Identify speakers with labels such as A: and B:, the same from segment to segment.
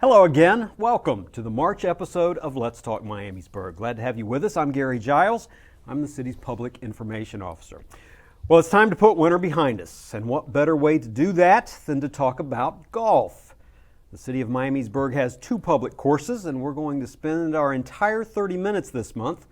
A: Hello again. Welcome to the March episode of Let's Talk Miamisburg. Glad to have you with us. I'm Gary Giles. I'm the city's public information officer. Well, it's time to put winter behind us. And what better way to do that than to talk about golf? The city of Miamisburg has two public courses, and we're going to spend our entire 30 minutes this month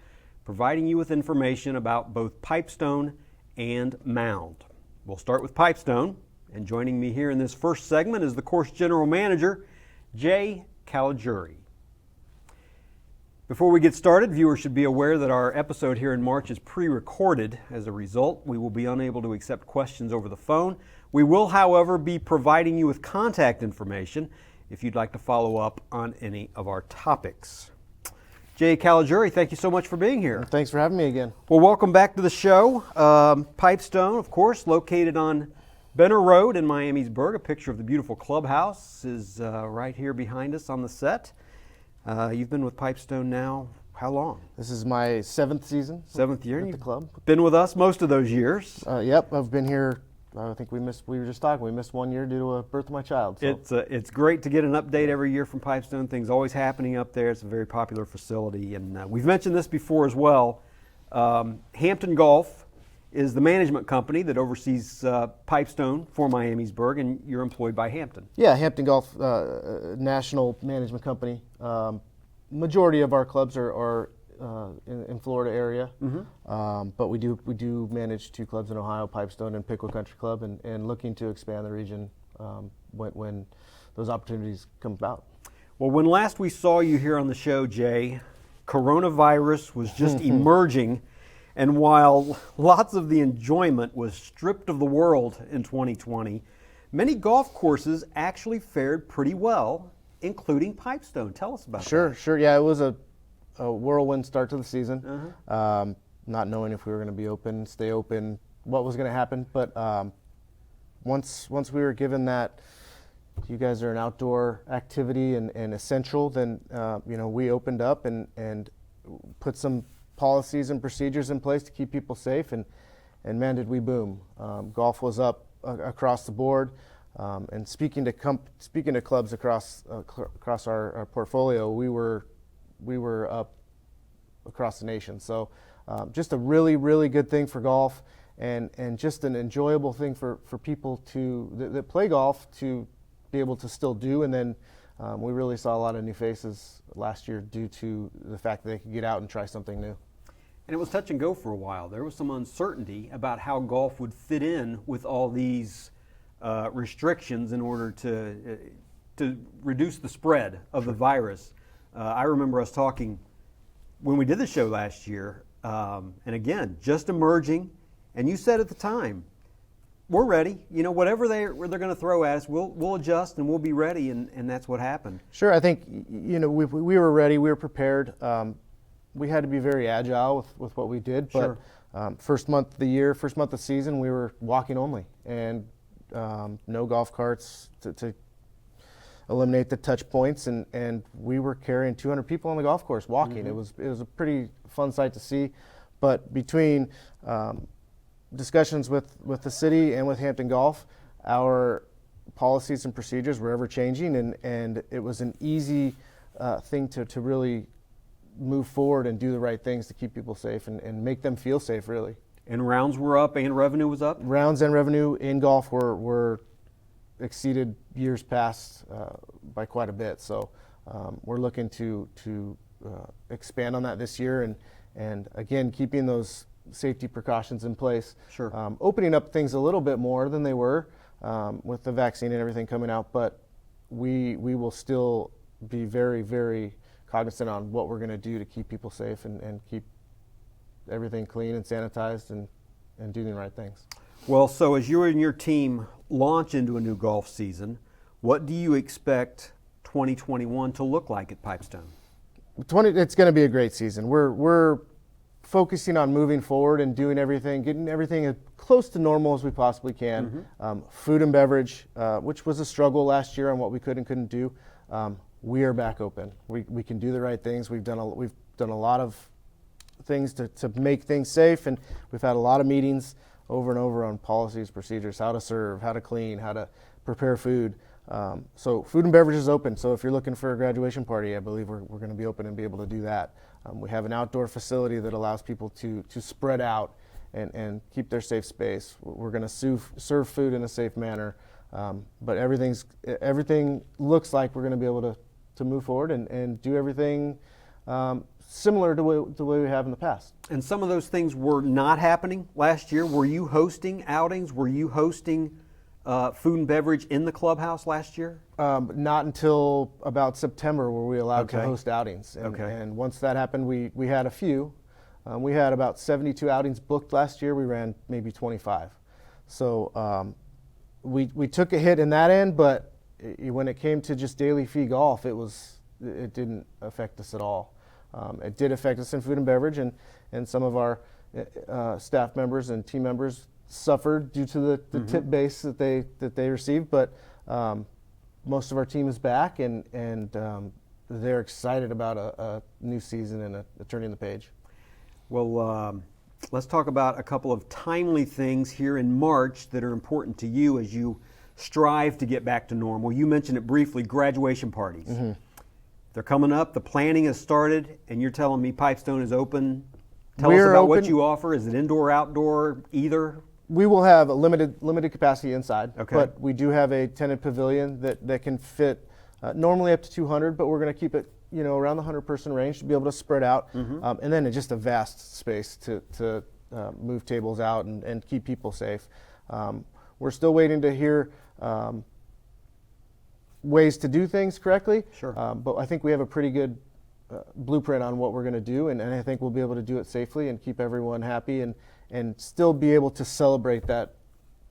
A: providing you with information about both PipeStone and Mound. We'll start with PipeStone, and joining me here in this first segment is the course general manager, Jay Caliguri. Before we get started, viewers should be aware that our episode here in March is pre-recorded. As a result, we will be unable to accept questions over the phone. We will, however, be providing you with contact information if you'd like to follow up on any of our topics. Jay Caliguri, thank you so much for being here.
B: Thanks for having me again.
A: Well, welcome back to the show. PipeStone, of course, located on Benner Road in Miamisburg. A picture of the beautiful clubhouse is right here behind us on the set. You've been with PipeStone now, how long?
B: This is my seventh season.
A: Seventh year?
B: At the club.
A: Been with us most of those years.
B: Yep, I've been here. I think we were just talking, we missed 1 year due to a birth of my child. So.
A: It's great to get an update every year from PipeStone. Things always happening up there. It's a very popular facility. And we've mentioned this before as well. Hampton Golf is the management company that oversees PipeStone for Miamisburg, and you're employed by Hampton.
B: Yeah, Hampton Golf, national management company. Majority of our clubs are in Florida area, but we do manage two clubs in Ohio, PipeStone and Pickle Country Club, and looking to expand the region when those opportunities come about.
A: Well, when last we saw you here on the show, Jay, coronavirus was just emerging. And while lots of the enjoyment was stripped of the world in 2020, many golf courses actually fared pretty well, including PipeStone. Tell us about that.
B: Sure. Yeah, it was a whirlwind start to the season. Not knowing if we were going to be open, stay open, what was going to happen. But once we were given that, you guys are an outdoor activity and essential, then we opened up and put some policies and procedures in place to keep people safe, and man, did we boom. Golf was up across the board, and speaking to clubs across our portfolio, we were up across the nation. So just a really, really good thing for golf, and just an enjoyable thing for people that play golf to be able to still do. And then we really saw a lot of new faces last year due to the fact that they could get out and try something new.
A: And it was touch and go for a while. There was some uncertainty about how golf would fit in with all these restrictions in order to reduce the spread of the virus. I remember us talking when we did the show last year, and again, just emerging, and you said at the time, we're ready. Whatever they're going to throw at us, we'll adjust and we'll be ready, and that's what happened.
B: Sure, I think we were ready, we were prepared. We had to be very agile with what we did, but sure. First month of the season, we were walking only, and no golf carts to eliminate the touch points, and we were carrying 200 people on the golf course walking. It was a pretty fun sight to see, but between discussions with the city and with Hampton Golf, our policies and procedures were ever changing, and it was an easy thing to really move forward and do the right things to keep people safe and make them feel safe, really.
A: And rounds were up and revenue was up?
B: Rounds and revenue in golf were exceeded years past by quite a bit. So we're looking to expand on that this year, and again, keeping those safety precautions in place.
A: Sure.
B: Opening up things a little bit more than they were with the vaccine and everything coming out, but we will still be very, very cognizant on what we're going to do to keep people safe and keep everything clean and sanitized and doing the right things.
A: Well, so as you and your team launch into a new golf season, what do you expect 2021 to look like at PipeStone?
B: It's going to be a great season. We're focusing on moving forward and doing everything, getting everything as close to normal as we possibly can. Food and beverage, which was a struggle last year on what we could and couldn't do. We are back open. We can do the right things. We've done a lot of things to make things safe, and we've had a lot of meetings over and over on policies, procedures, how to serve, how to clean, how to prepare food. So food and beverage is open. So if you're looking for a graduation party, I believe we're going to be open and be able to do that. We have an outdoor facility that allows people to spread out and keep their safe space. We're going to serve food in a safe manner, but everything looks like we're going to be able to move forward and do everything similar to the way we have in the past.
A: And some of those things were not happening last year. Were you hosting outings? Were you hosting food and beverage in the clubhouse last year?
B: Not until about September were we allowed to host outings. And once that happened, we had a few. We had about 72 outings booked last year. We ran maybe 25. So we took a hit in that end, but when it came to just daily fee golf, it didn't affect us at all. It did affect us in food and beverage, and some of our staff members and team members suffered due to the tip base that they received. But most of our team is back, and they're excited about a new season and a turning the page.
A: Well, let's talk about a couple of timely things here in March that are important to you as you strive to get back to normal. You mentioned it briefly, graduation parties. Mm-hmm. They're coming up, the planning has started, and you're telling me PipeStone is open. Tell us about what you offer. Is it indoor, outdoor, either?
B: We will have a limited capacity inside, but we do have a tented pavilion that can fit normally up to 200, but we're going to keep it around the 100-person range to be able to spread out, and then just a vast space to move tables out and keep people safe. We're still waiting to hear ways to do things correctly, but I think we have a pretty good blueprint on what we're going to do, and I think we'll be able to do it safely and keep everyone happy and still be able to celebrate that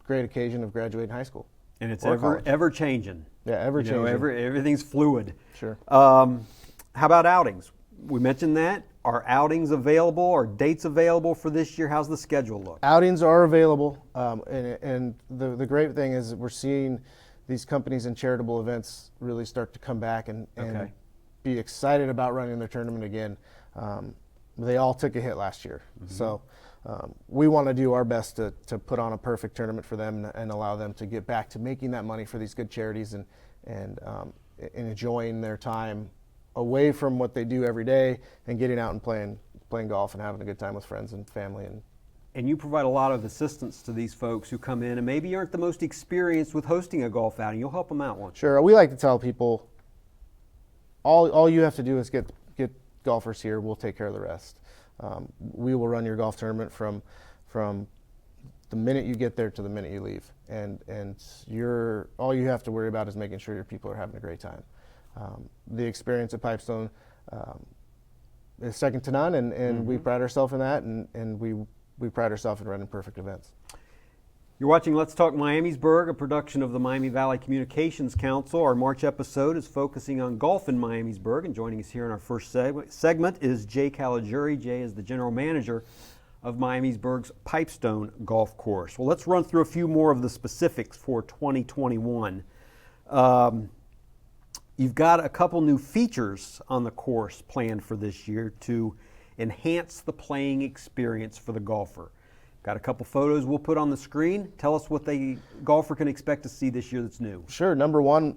B: great occasion of graduating high school.
A: And it's ever changing.
B: Yeah, ever changing.
A: Everything's fluid.
B: Sure.
A: How about outings? We mentioned that. Are outings available? Are dates available for this year? How's the schedule look?
B: Outings are available, and the great thing is we're seeing these companies and charitable events really start to come back and be excited about running their tournament again. They all took a hit last year, so we want to do our best to put on a perfect tournament for them and allow them to get back to making that money for these good charities and enjoying their time away from what they do every day and getting out and playing golf and having a good time with friends and family.
A: And you provide a lot of assistance to these folks who come in and maybe aren't the most experienced with hosting a golf outing. You'll help them out once.
B: Sure. We like to tell people, all you have to do is get golfers here. We'll take care of the rest. We will run your golf tournament from the minute you get there to the minute you leave, and all you have to worry about is making sure your people are having a great time. The experience at PipeStone is second to none, and we pride ourselves in that, and we pride ourselves in running perfect events.
A: You're watching Let's Talk Miamisburg, a production of the Miami Valley Communications Council. Our March episode is focusing on golf in Miamisburg, and joining us here in our first segment is Jay Caligiuri. Jay is the general manager of Miamisburg's PipeStone Golf Course. Well, let's run through a few more of the specifics for 2021. You've got a couple new features on the course planned for this year to enhance the playing experience for the golfer. Got a couple photos we'll put on the screen. Tell us what the golfer can expect to see this year that's new.
B: Sure. Number one,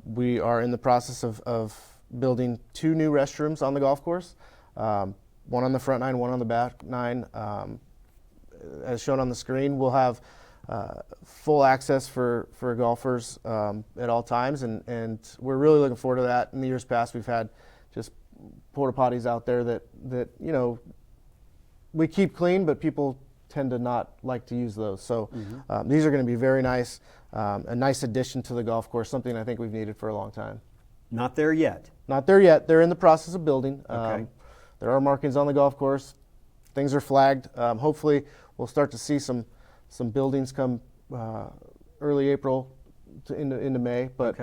B: we are in the process of building 2 new restrooms on the golf course. One on the front 9, one on the back 9. As shown on the screen, we'll have full access for golfers at all times, and we're really looking forward to that. In the years past, we've had just porta potties out there that we keep clean, but people tend to not like to use those. So these are going to be very nice, a nice addition to the golf course, something I think we've needed for a long time.
A: Not there yet.
B: Not there yet. They're in the process of building.
A: Okay.
B: There are markings on the golf course. Things are flagged. Hopefully we'll start to see some buildings come early April into May, but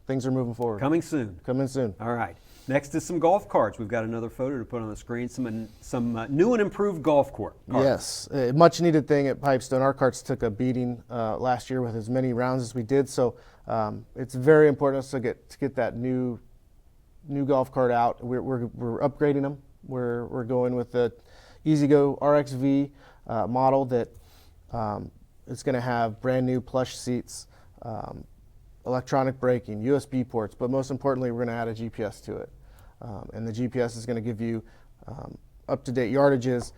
B: things are moving forward.
A: Coming soon.
B: All
A: right. Next is some golf carts. We've got another photo to put on the screen. Some new and improved golf carts.
B: Yes, a much needed thing at PipeStone. Our carts took a beating last year with as many rounds as we did, so it's very important to get that new golf cart out. We're upgrading them. We're going with the EasyGo RXV model that is going to have brand new plush seats, electronic braking, USB ports, but most importantly, we're going to add a GPS to it. And the GPS is going to give you up-to-date yardages,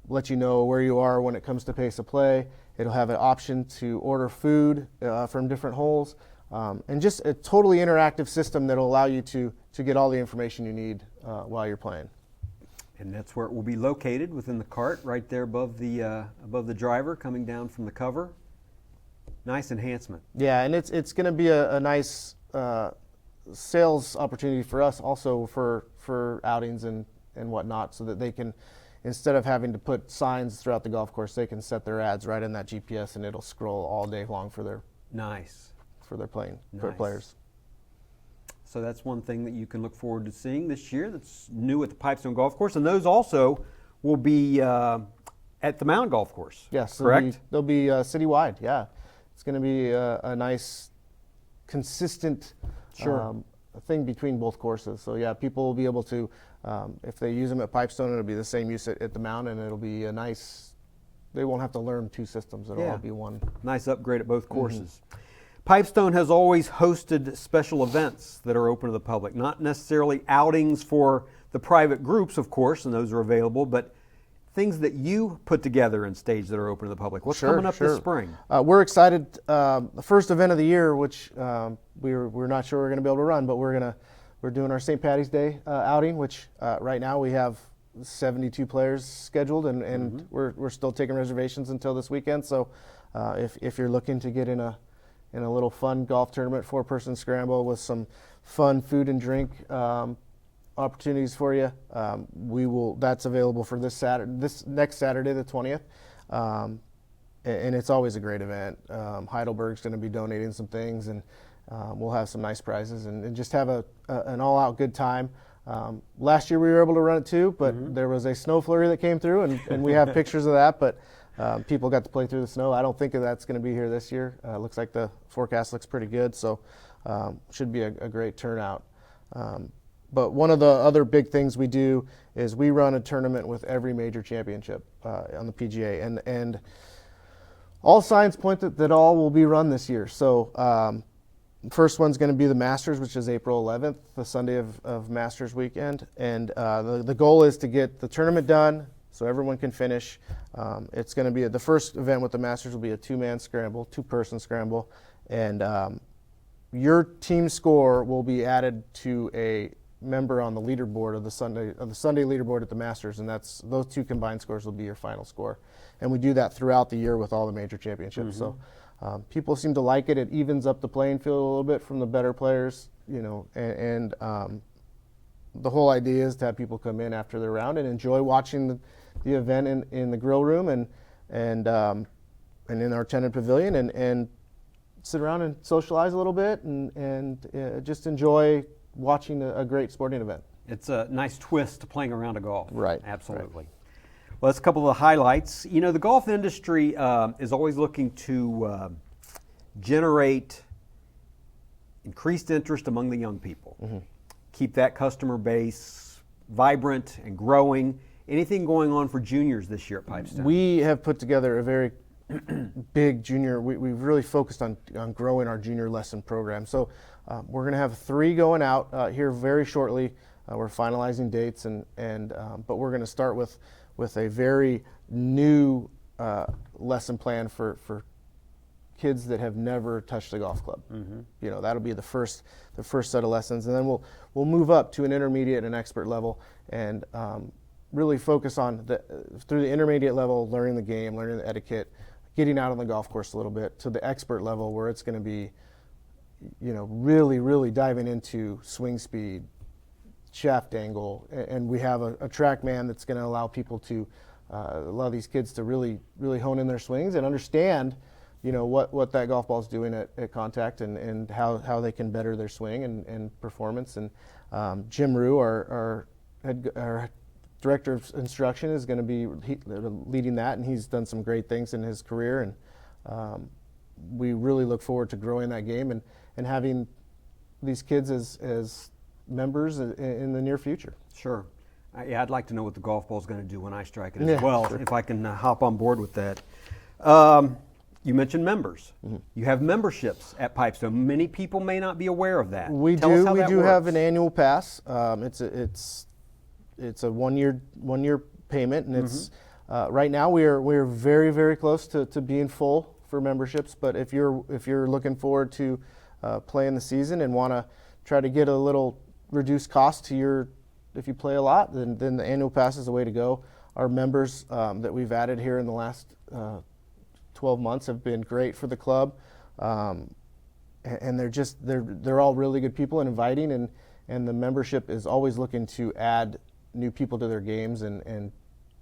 B: let you know where you are when it comes to pace of play. It'll have an option to order food from different holes, and just a totally interactive system that'll allow you to get all the information you need while you're playing.
A: And that's where it will be located, within the cart, right there above the driver, coming down from the cover. Nice enhancement.
B: Yeah, and it's going to be a nice sales opportunity for us, also for outings and whatnot, so that they can, instead of having to put signs throughout the golf course, they can set their ads right in that GPS, and it'll scroll all day long for their players.
A: So that's one thing that you can look forward to seeing this year that's new at the PipeStone Golf Course, and those also will be at the Mound Golf Course.
B: Yes,
A: correct?
B: They'll be citywide. Yeah, it's going to be a nice, consistent thing between both courses. So yeah, people will be able to, if they use them at PipeStone, it'll be the same use at the Mound, and it'll be a nice. They won't have to learn two systems. It'll all be one. Nice
A: upgrade at both courses. Mm-hmm. PipeStone has always hosted special events that are open to the public, not necessarily outings for the private groups, of course, and those are available, but things that you put together and stage that are open to the public. What's coming up this spring?
B: We're excited. The first event of the year, which we're not sure we're going to be able to run, but we're doing our St. Patty's Day outing, which right now we have 72 players scheduled, and we're still taking reservations until this weekend. So if you're looking to get in a little fun golf tournament, 4-person scramble with some fun food and drink opportunities for you, that's available for this next Saturday, the 20th. And it's always a great event. Heidelberg's going to be donating some things, and we'll have some nice prizes and just have an all-out good time. Last year we were able to run it too, but there was a snow flurry that came through, and we have pictures of that, but people got to play through the snow. I don't think that's going to be here this year. Looks like the forecast looks pretty good, so should be a great turnout. But one of the other big things we do is we run a tournament with every major championship on the PGA, and all signs point that all will be run this year. So first one's going to be the Masters, which is April 11th, the Sunday of Masters weekend, and the goal is to get the tournament done so everyone can finish. It's going to be the first event with the Masters will be a 2-man scramble, 2-person scramble, and your team score will be added to a member on the leaderboard of the Sunday leaderboard at the Masters, and those 2 combined scores will be your final score. And we do that throughout the year with all the major championships. So people seem to like it. It evens up the playing field a little bit from the better players, and the whole idea is to have people come in after their round and enjoy watching the event in the grill room and in our tenant pavilion, and sit around and socialize a little bit and just enjoy watching a great sporting event.
A: It's a nice twist to playing around a golf.
B: Right.
A: Absolutely. Right. Well, that's a couple of the highlights. The golf industry is always looking to generate increased interest among the young people. Keep that customer base vibrant and growing. Anything going on for juniors this year at PipeStone?
B: We have put together a very big junior. We've really focused on growing our junior lesson program. So we're going to have 3 going out here very shortly. We're finalizing dates, but we're going to start with a very new lesson plan for kids that have never touched a golf club. That'll be the first set of lessons, and then we'll move up to an intermediate and expert level, and really focus on through the intermediate level, learning the game, learning the etiquette, getting out on the golf course a little bit, to the expert level where it's going to be, really diving into swing speed, shaft angle, and we have a TrackMan that's going to allow people to allow these kids to really hone in their swings and understand what that golf ball is doing at contact, and how they can better their swing and performance. And Jim Rue, our director of instruction, is going to be leading that, and he's done some great things in his career, and we really look forward to growing that game and having these kids as members in the near future.
A: Sure. I'd like to know what the golf ball is going to do when I strike it as well, sure. If I can hop on board with that. You mentioned members. You have memberships at PipeStone. Many people may not be aware of that.
B: We
A: Tell us
B: do.
A: how
B: We
A: that
B: do
A: works.
B: have an annual pass. It's a one year payment, and it's right now we're very, very close to being full for memberships. But if you're looking forward to playing the season and want to try to get a little reduced cost to your, if you play a lot, then the annual pass is the way to go. Our members that we've added here in the last 12 months have been great for the club, and they're all really good people and inviting, and the membership is always looking to add new people to their games and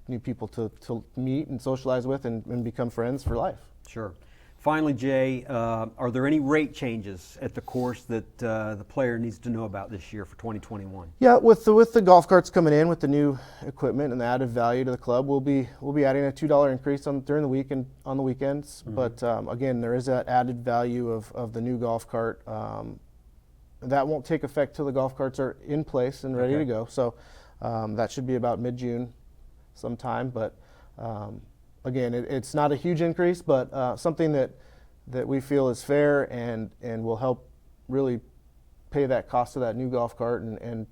B: new people to meet and socialize with and become friends for life.
A: Sure. Finally, Jay, are there any rate changes at the course that the player needs to know about this year for 2021?
B: Yeah, with the golf carts coming in with the new equipment and the added value to the club, we'll be adding a $2 increase during the week and on the weekends. But again, there is that added value of the new golf cart. That won't take effect till the golf carts are in place and ready to go. So that should be about mid-June sometime. But again, it's not a huge increase, but something that we feel is fair and will help really pay that cost of that new golf cart, and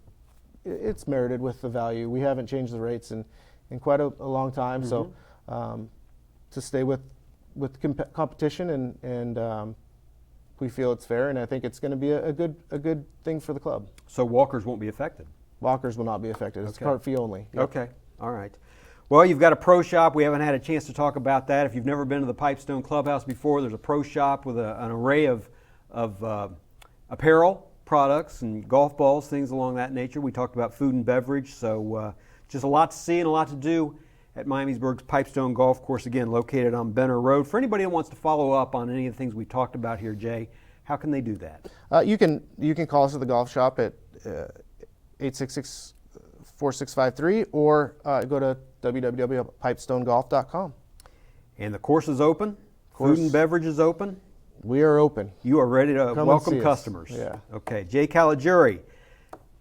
B: it's merited with the value. We haven't changed the rates in quite a long time, so to stay with competition and we feel it's fair, and I think it's going to be a good thing for the club.
A: So walkers won't be affected?
B: Walkers will not be affected. It's cart fee only. Yep.
A: Okay, all right. Well, you've got a pro shop. We haven't had a chance to talk about that. If you've never been to the PipeStone Clubhouse before, there's a pro shop with an array of apparel, products, and golf balls, things along that nature. We talked about food and beverage, so just a lot to see and a lot to do at Miamisburg's PipeStone Golf Course, again, located on Benner Road. For anybody who wants to follow up on any of the things we talked about here, Jay, how can they do that?
B: You can call us at the golf shop at 866-4653 or go to www.pipestonegolf.com.
A: And the course is open? Food and beverage is open?
B: We are open.
A: You are ready to
B: Come
A: welcome
B: and see
A: customers.
B: us. Yeah.
A: Okay. Jay Caligiuri,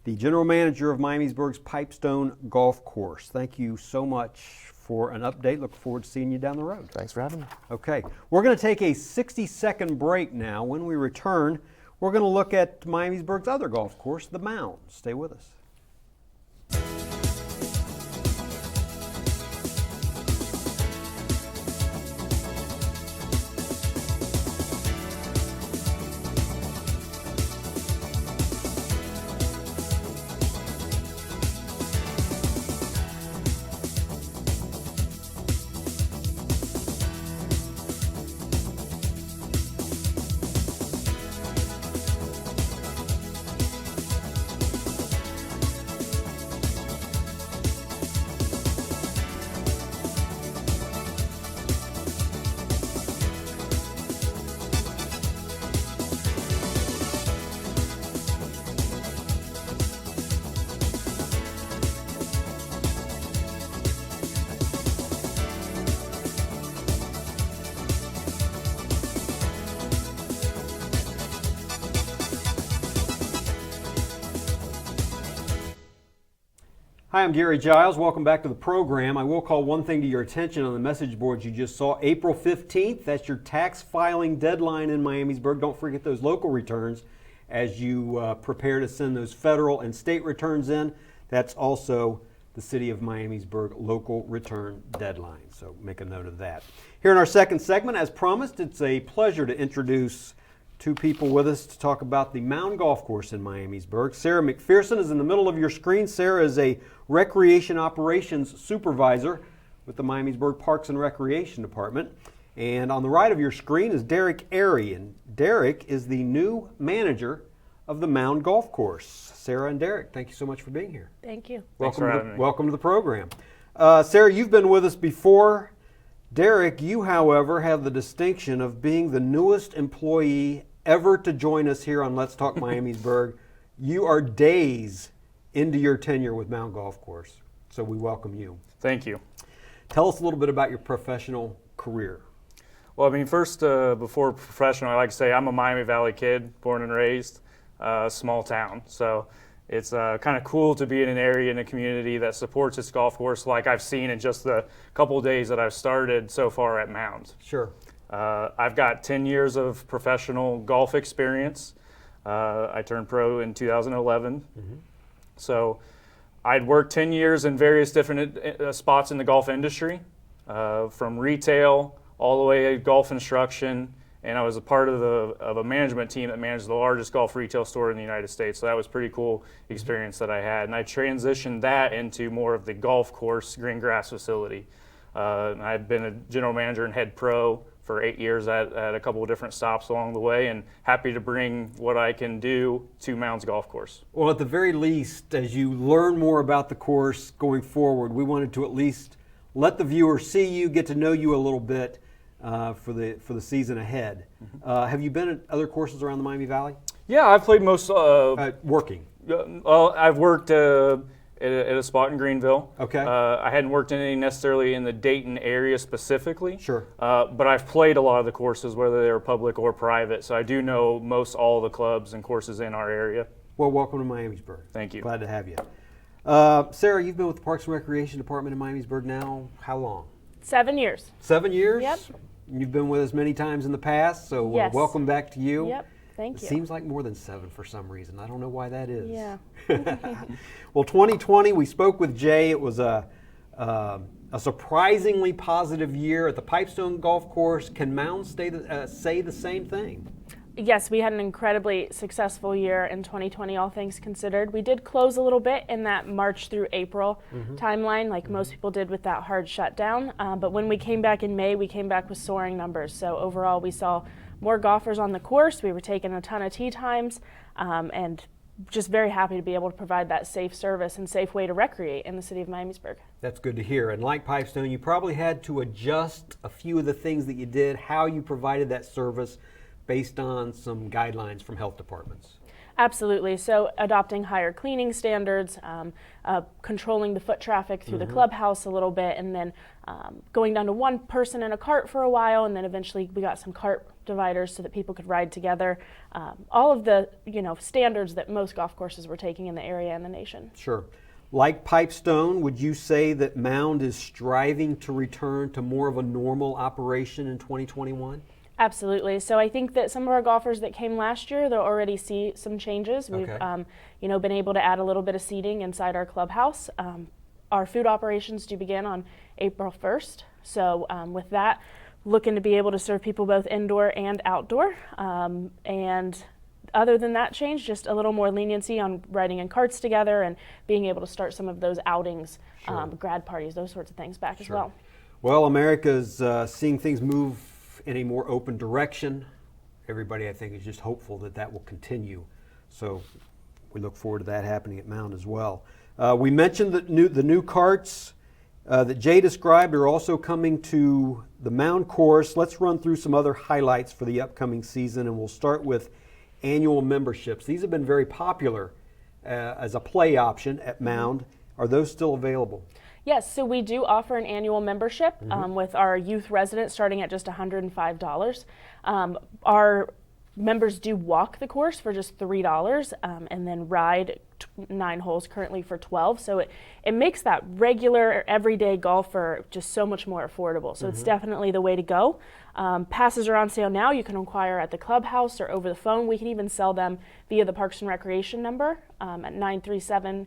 A: the general manager of Miamisburg's PipeStone Golf Course. Thank you so much for an update. Look forward to seeing you down the road.
B: Thanks for having me.
A: Okay. We're going to take a 60-second break now. When we return, we're going to look at Miamisburg's other golf course, the Mound. Stay with us. Hi, I'm Gary Giles. Welcome back to the program. I will call one thing to your attention on the message boards you just saw. April 15th, that's your tax filing deadline in Miamisburg. Don't forget those local returns as you prepare to send those federal and state returns in. That's also the City of Miamisburg local return deadline, so make a note of that. Here in our second segment, as promised, it's a pleasure to introduce two people with us to talk about the Mound Golf Course in Miamisburg. Sarah McPherson is in the middle of your screen. Sarah is a Recreation Operations Supervisor with the Miamisburg Parks and Recreation Department. And on the right of your screen is Derek Airy, and Derek is the new manager of the Mound Golf Course. Sarah and Derek, thank you so much for being here.
C: Thank you.
A: Welcome to the program. Sarah, you've been with us before. Derek, you, however, have the distinction of being the newest employee ever to join us here on Let's Talk Miamisburg. You are days into your tenure with Mound Golf Course, so we welcome you.
D: Thank you.
A: Tell us a little bit about your professional career.
D: Well, I mean, first, before professional, I like to say I'm a Miami Valley kid, born and raised, small town. So it's kind of cool to be in an area, in a community that supports its golf course like I've seen in just the couple of days that I've started so far at Mound.
A: Sure.
D: I've got 10 years of professional golf experience. I turned pro in 2011. So I'd worked 10 years in various different spots in the golf industry, from retail all the way to golf instruction, and I was a part of a management team that managed the largest golf retail store in the United States. So that was a pretty cool experience that I had, and I transitioned that into more of the golf course green grass facility. I've been a general manager and head pro for 8 years at a couple of different stops along the way, and happy to bring what I can do to Mound's golf course.
A: Well, at the very least, as you learn more about the course going forward, we wanted to at least let the viewer see you, get to know you a little bit for the season ahead. Have you been at other courses around the Miami Valley?
D: Yeah, I've played most.
A: Working.
D: I've worked at a spot in Greenville.
A: Okay.
D: I hadn't worked in any necessarily in the Dayton area specifically.
A: Sure.
D: But I've played a lot of the courses, whether they were public or private. So I do know most all the clubs and courses in our area.
A: Well, welcome to Miamisburg.
D: Thank you.
A: Glad to have you. Sarah, you've been with the Parks and Recreation Department in Miamisburg now how long?
C: 7 years.
A: 7 years?
C: Yep.
A: You've been with us many times in the past, so
C: Yes.
A: welcome back to you.
C: Yep. Thank
A: It
C: you.
A: seems like more than 7 for some reason. I don't know why that is.
C: Yeah.
A: Well, 2020, we spoke with Jay. It was a surprisingly positive year at the PipeStone golf course. Can Mound say the same thing?
C: Yes, we had an incredibly successful year in 2020, all things considered. We did close a little bit in that March through April timeline, like most people did with that hard shutdown. But when we came back in May, we came back with soaring numbers. So overall, we saw more golfers on the course. We were taking a ton of tee times, and just very happy to be able to provide that safe service and safe way to recreate in the city of Miamisburg.
A: That's good to hear. And like Pipestone, you probably had to adjust a few of the things that you did, how you provided that service based on some guidelines from health departments.
C: Absolutely. So adopting higher cleaning standards, controlling the foot traffic through the clubhouse a little bit, and then going down to one person in a cart for a while, and then eventually we got some cart dividers so that people could ride together. All of the standards that most golf courses were taking in the area and the nation.
A: Sure. Like Pipestone, would you say that Mound is striving to return to more of a normal operation in 2021?
C: Absolutely. So I think that some of our golfers that came last year, they'll already see some changes. We've,
A: Okay.
C: been able to add a little bit of seating inside our clubhouse. Our food operations do begin on April 1st. So with that, looking to be able to serve people both indoor and outdoor. And other than that change, just a little more leniency on riding in carts together and being able to start some of those outings,
A: Sure.
C: grad parties, those sorts of things back as
A: Sure.
C: well.
A: Well, America's seeing things move in a more open direction. Everybody, I think, is just hopeful that that will continue. So we look forward to that happening at Mound as well. We mentioned that the new carts that Jay described are also coming to the Mound course. Let's run through some other highlights for the upcoming season, and we'll start with annual memberships. These have been very popular as a play option at Mound. Are those still available?
C: Yes, so we do offer an annual membership with our youth residents starting at just $105. Our members do walk the course for just $3 and then ride 9 holes currently for $12. So it makes that regular everyday golfer just so much more affordable. So it's definitely the way to go. Passes are on sale now. You can inquire at the clubhouse or over the phone. We can even sell them via the Parks and Recreation number at 937-866-8999.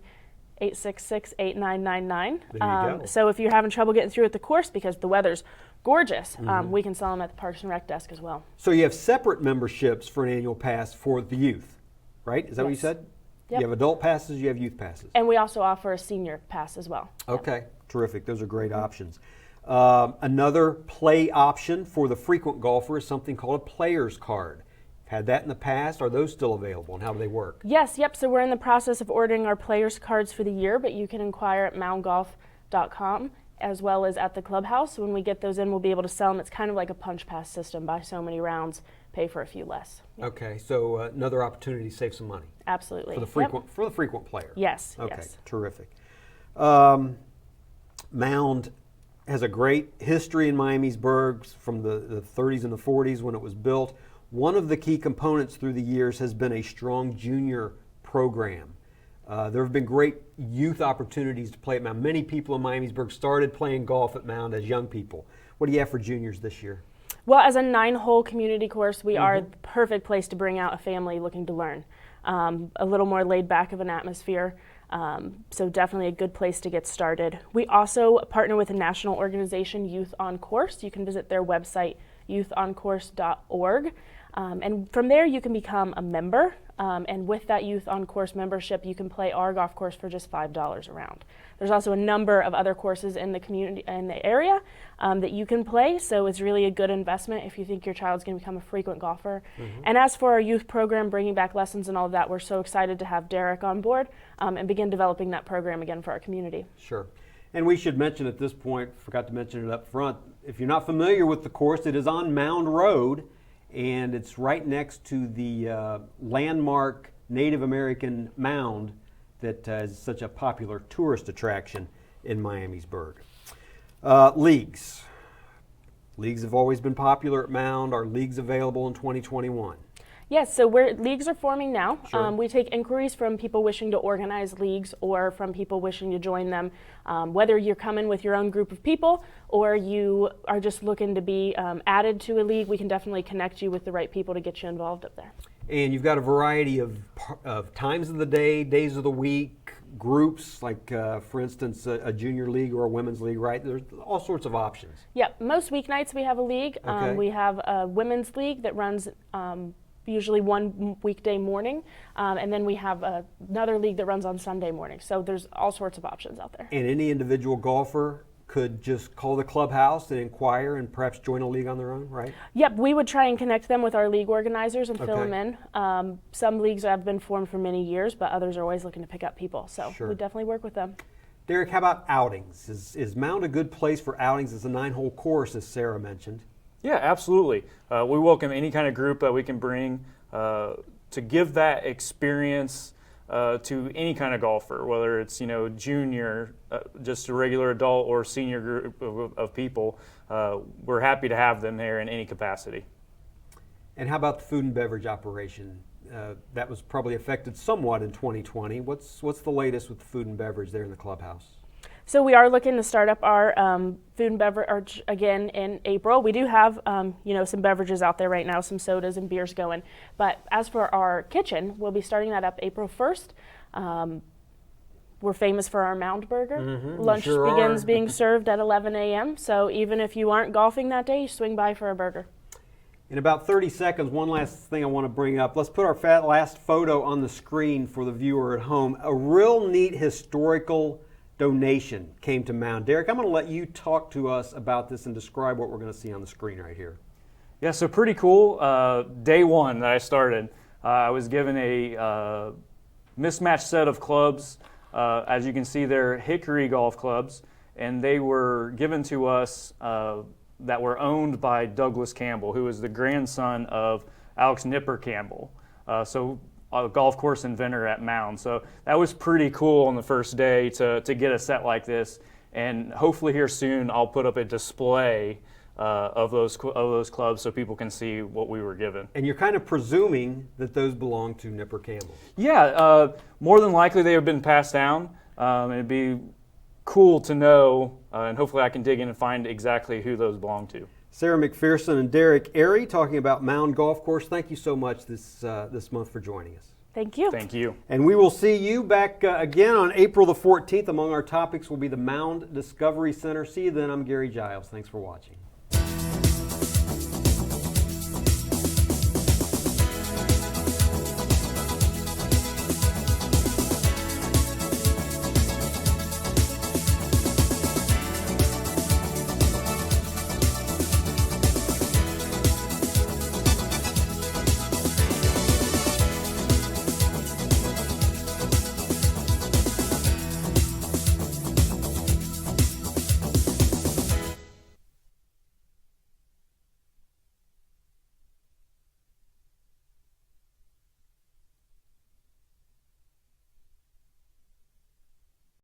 A: There you go.
C: So if you're having trouble getting through at the course because the weather's gorgeous, we can sell them at the Parks and Rec desk as well.
A: So you have separate memberships for an annual pass for the youth, right? Is that what you
C: Yes.
A: said?
C: Yep.
A: You have adult passes, you have youth passes.
C: And we also offer a senior pass as well.
A: Okay, terrific. Those are great options. Another play option for the frequent golfer is something called a player's card. Had that in the past. Are those still available, and how do they work?
C: Yes, yep. So we're in the process of ordering our players' cards for the year, but you can inquire at moundgolf.com as well as at the clubhouse. When we get those in, we'll be able to sell them. It's kind of like a punch pass system. Buy so many rounds, pay for a few less. Yep.
A: Okay, so another opportunity to save some money
C: Absolutely.
A: for the
C: Yep.
A: frequent player.
C: Yes.
A: Okay,
C: Yes.
A: terrific. Mound has a great history in Miamisburg from the 30s and the 40s when it was built. One of the key components through the years has been a strong junior program. There have been great youth opportunities to play at Mound. Many people in Miamisburg started playing golf at Mound as young people. What do you have for juniors this year?
C: Well, as a 9-hole community course, we are the perfect place to bring out a family looking to learn. A little more laid back of an atmosphere, so definitely a good place to get started. We also partner with a national organization, Youth on Course. You can visit their website, youthoncourse.org. And from there, you can become a member. And with that Youth on Course membership, you can play our golf course for just $5 a round. There's also a number of other courses in the community, in the area, that you can play. So it's really a good investment if you think your child's going to become a frequent golfer. And as for our youth program, bringing back lessons and all of that, we're so excited to have Derek on board and begin developing that program again for our community.
A: Sure. And we should mention at this point, forgot to mention it up front, if you're not familiar with the course, it is on Mound Road, and it's right next to the landmark Native American mound that is such a popular tourist attraction in Miamisburg. Leagues. Leagues have always been popular at Mound. Are leagues available in 2021?
C: Yes, so leagues are forming now.
A: Sure.
C: We take inquiries from people wishing to organize leagues or from people wishing to join them. Whether you're coming with your own group of people or you are just looking to be added to a league, we can definitely connect you with the right people to get you involved up there.
A: And you've got a variety of times of the day, days of the week, groups, like for instance, a junior league or a women's league, right? There's all sorts of options.
C: Yeah, most weeknights we have a league.
A: Okay.
C: We have a women's league that runs usually one weekday morning, and then we have another league that runs on Sunday morning. So there's all sorts of options out there.
A: And any individual golfer could just call the clubhouse and inquire and perhaps join a league on their own, right?
C: Yep, we would try and connect them with our league organizers and fill
A: Okay.
C: them in. Some leagues have been formed for many years, but others are always looking to pick up people. So
A: Sure.
C: we definitely work with them.
A: Derek, how about outings? Is Mound a good place for outings? It's a 9-hole course, as Sarah mentioned.
D: Yeah, absolutely. We welcome any kind of group that we can bring to give that experience to any kind of golfer, whether it's junior, just a regular adult, or senior group of people. We're happy to have them there in any capacity.
A: And how about the food and beverage operation? That was probably affected somewhat in 2020. What's the latest with the food and beverage there in the clubhouse?
C: So we are looking to start up our food and beverage again in April. We do have some beverages out there right now, some sodas and beers going. But as for our kitchen, we'll be starting that up April 1st. We're famous for our Mound Burger. Lunch
A: sure
C: begins
A: are.
C: being served at 11 a.m. So even if you aren't golfing that day, you swing by for a burger.
A: In about 30 seconds, one last thing I want to bring up. Let's put our last photo on the screen for the viewer at home. A real neat historical donation came to Mound. Derek, I'm going to let you talk to us about this and describe what we're going to see on the screen right here.
D: Yeah, so pretty cool. Day one that I started, I was given a mismatched set of clubs. As you can see, they're Hickory golf clubs, and they were given to us that were owned by Douglas Campbell, who is the grandson of Alex Nipper Campbell. So a golf course inventor at Mound. So that was pretty cool on the first day to get a set like this. And hopefully here soon I'll put up a display of those clubs so people can see what we were given.
A: And you're kind of presuming that those belong to Nipper Campbell.
D: Yeah, more than likely they have been passed down. It'd be cool to know, and hopefully I can dig in and find exactly who those belong to.
A: Sarah McPherson and Derek Airy talking about Mound Golf Course. Thank you so much this month for joining us.
C: Thank you.
D: Thank you.
A: And we will see you back again on April the 14th. Among our topics will be the Mound Discovery Center. See you then. I'm Gary Giles. Thanks for watching.